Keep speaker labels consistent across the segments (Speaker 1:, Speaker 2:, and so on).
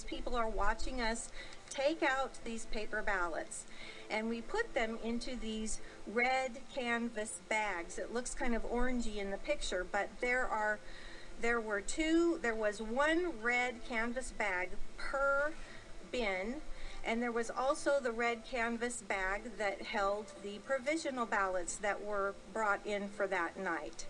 Speaker 1: people are watching us take out these paper ballots, and we put them into these red canvas bags. It looks kind of orangey in the picture, but there was one red canvas bag per bin, and there was also the red canvas bag that held the provisional ballots that were brought in for that night.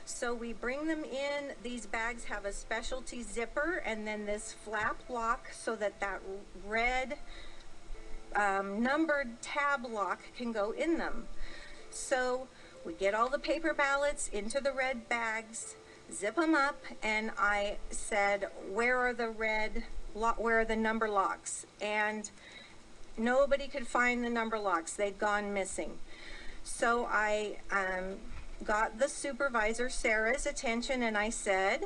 Speaker 1: So we bring them in. These bags have a specialty zipper and then this flap lock so that that red numbered tab lock can go in them. So we get all the paper ballots into the red bags, zip them up, and I said, where are the number locks? And nobody could find the number locks. They'd gone missing. So I got the supervisor, Sarah's, attention, and I said,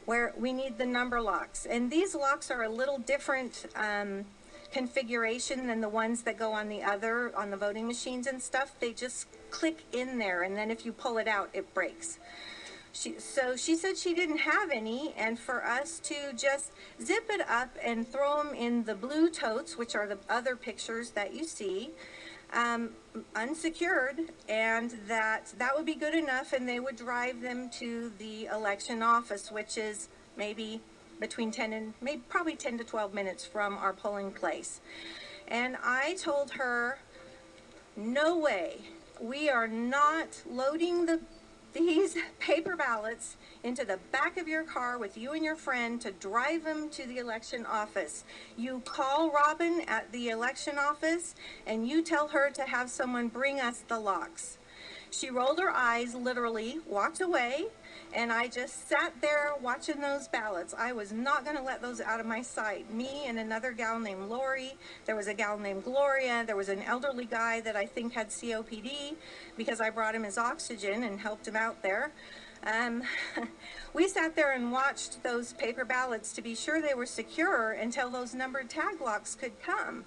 Speaker 1: we need the number locks. And these locks are a little different configuration than the ones that go on the voting machines and stuff. They just click in there, and then if you pull it out, it breaks. So she said she didn't have any, and for us to just zip it up and throw them in the blue totes, which are the other pictures that you see, unsecured, and that would be good enough, and they would drive them to the election office, which is maybe between 10 and probably 10 to 12 minutes from our polling place. And I told her, no way, we are not loading these paper ballots into the back of your car with you and your friend to drive them to the election office. You call Robin at the election office and you tell her to have someone bring us the locks. She rolled her eyes, literally walked away, and I just sat there watching those ballots. I was not going to let those out of my sight. Me and another gal named Lori. There was a gal named Gloria. There was an elderly guy that I think had COPD because I brought him his oxygen and helped him out there. We sat there and watched those paper ballots to be sure they were secure until those numbered tag locks could come.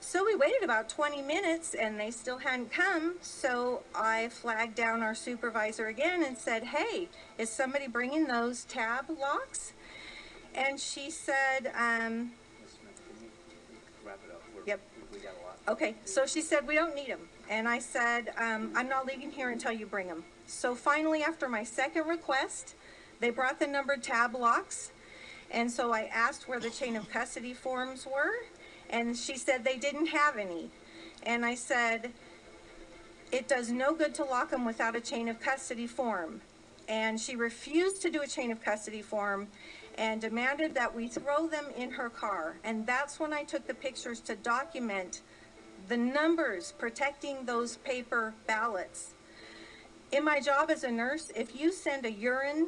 Speaker 1: So we waited about 20 minutes and they still hadn't come, so I flagged down our supervisor again and said, hey, is somebody bringing those tab locks? And she said,
Speaker 2: Wrap it up.
Speaker 1: Yep.
Speaker 2: We got a lot.
Speaker 1: Okay, so she said, we don't need them. And I said, I'm not leaving here until you bring them. So finally, after my second request, they brought the numbered tab locks. And so I asked where the chain of custody forms were. And she said they didn't have any. And I said, it does no good to lock them without a chain of custody form. And she refused to do a chain of custody form and demanded that we throw them in her car. And that's when I took the pictures to document the numbers protecting those paper ballots. In my job as a nurse, if you send a urine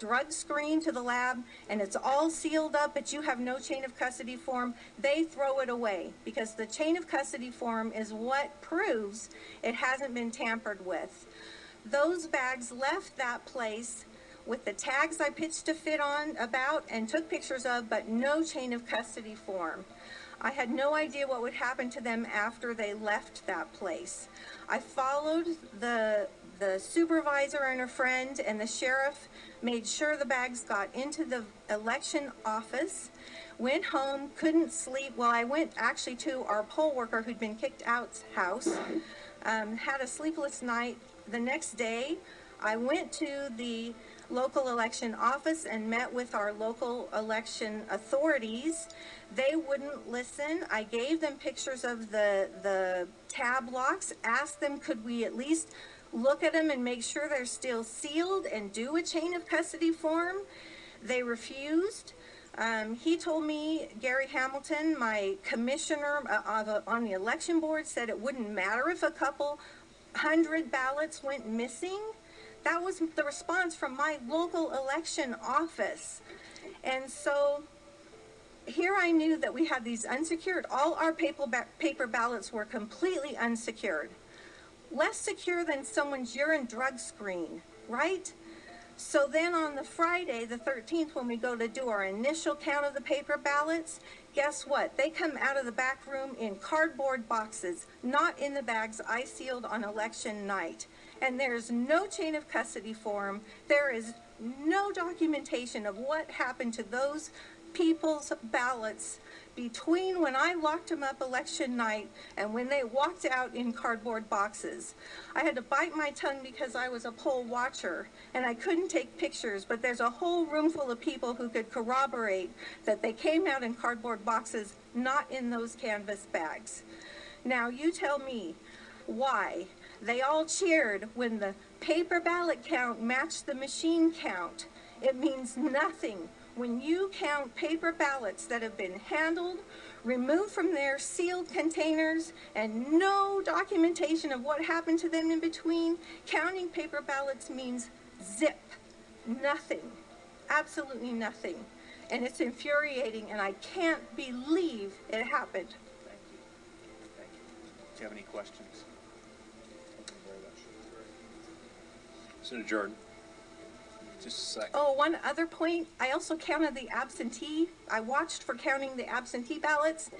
Speaker 1: drug screen to the lab and it's all sealed up but you have no chain of custody form, they throw it away because the chain of custody form is what proves it hasn't been tampered with. Those bags left that place with the tags I pitched a fit on about and took pictures of, but no chain of custody form. I had no idea what would happen to them after they left that place. I followed the supervisor and her friend, and the sheriff made sure the bags got into the election office, went home, couldn't sleep. Well, I went actually to our poll worker who'd been kicked out's house, had a sleepless night. The next day, I went to the local election office and met with our local election authorities. They wouldn't listen. I gave them pictures of the tab locks, asked them could we at least look at them and make sure they're still sealed and do a chain of custody form. They refused. He told me, Gary Hamilton, my commissioner on the election board, said it wouldn't matter if a couple 100 ballots went missing. That was the response from my local election office. And so here I knew that we had these unsecured. All our paper ballots were completely unsecured. Less secure than someone's urine drug screen, right? So then on the Friday, the 13th, when we go to do our initial count of the paper ballots, guess what? They come out of the back room in cardboard boxes, not in the bags I sealed on election night. And there's no chain of custody form. There is no documentation of what happened to those people's ballots between when I locked them up election night and when they walked out in cardboard boxes. I had to bite my tongue because I was a poll watcher and I couldn't take pictures, but there's a whole room full of people who could corroborate that they came out in cardboard boxes, not in those canvas bags. Now you tell me why they all cheered when the paper ballot count matched the machine count. It means nothing when you count paper ballots that have been handled, removed from their sealed containers, and no documentation of what happened to them in between. Counting paper ballots means zip, nothing, absolutely nothing. And it's infuriating, and I can't believe it happened.
Speaker 2: Thank you. Thank you. Do you have any questions?
Speaker 3: Senator Jordan. Just a second.
Speaker 1: Oh, one other point, I also counted the absentee. I watched for counting the absentee ballots,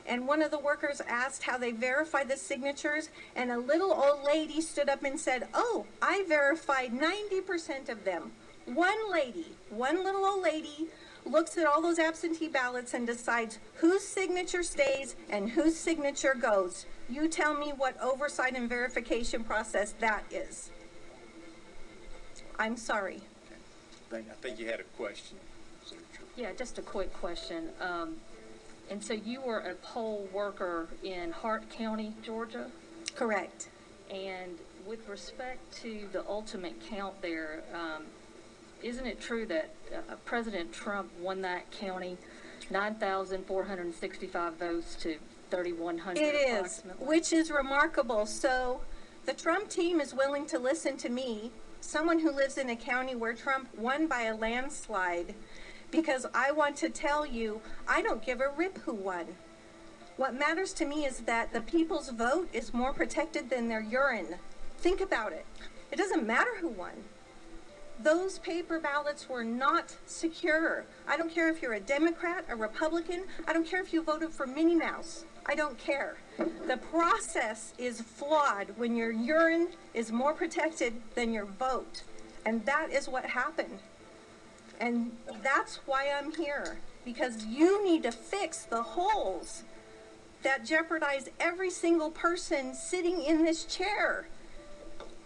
Speaker 1: and one of the workers asked how they verify the signatures, and a little old lady stood up and said, "Oh, I verified 90% of them." One lady, one little old lady, looks at all those absentee ballots and decides whose signature stays and whose signature goes. You tell me what oversight and verification process that is. I'm sorry.
Speaker 3: I think you had a question, Senator.
Speaker 4: Yeah, just a quick question. And so you were a poll worker in Hart County, Georgia?
Speaker 1: Correct.
Speaker 4: And with respect to the ultimate count there, isn't it true that President Trump won that county 9,465 votes to 3,100
Speaker 1: It is,
Speaker 4: approximately?
Speaker 1: which is remarkable. So the Trump team is willing to listen to me, someone who lives in a county where Trump won by a landslide, because I want to tell you, I don't give a rip who won. What matters to me is that the people's vote is more protected than their urine. Think about it. It doesn't matter who won. Those paper ballots were not secure. I don't care if you're a Democrat, a Republican. I don't care if you voted for Minnie Mouse. I don't care. The process is flawed when your urine is more protected than your vote. And that is what happened. And that's why I'm here. Because you need to fix the holes that jeopardize every single person sitting in this chair.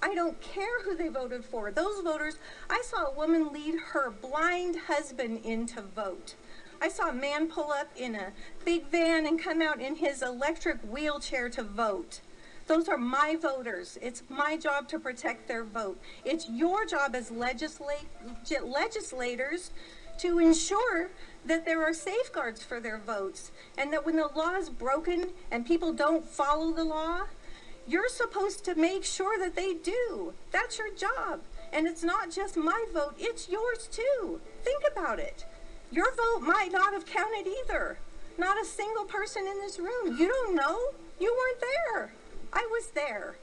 Speaker 1: I don't care who they voted for. Those voters, I saw a woman lead her blind husband in to vote. I saw a man pull up in a big van and come out in his electric wheelchair to vote. Those are my voters. It's my job to protect their vote. It's your job as legislators to ensure that there are safeguards for their votes, and that when the law is broken and people don't follow the law, you're supposed to make sure that they do. That's your job. And it's not just my vote, it's yours too. Think about it. Your vote might not have counted either. Not a single person in this room. You don't know. You weren't there. I was there.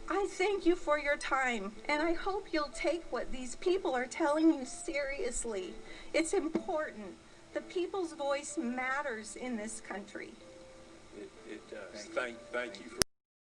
Speaker 1: I thank you for your time, and I hope you'll take what these people are telling you seriously. It's important. The people's voice matters in this country.
Speaker 3: It does. Thank you for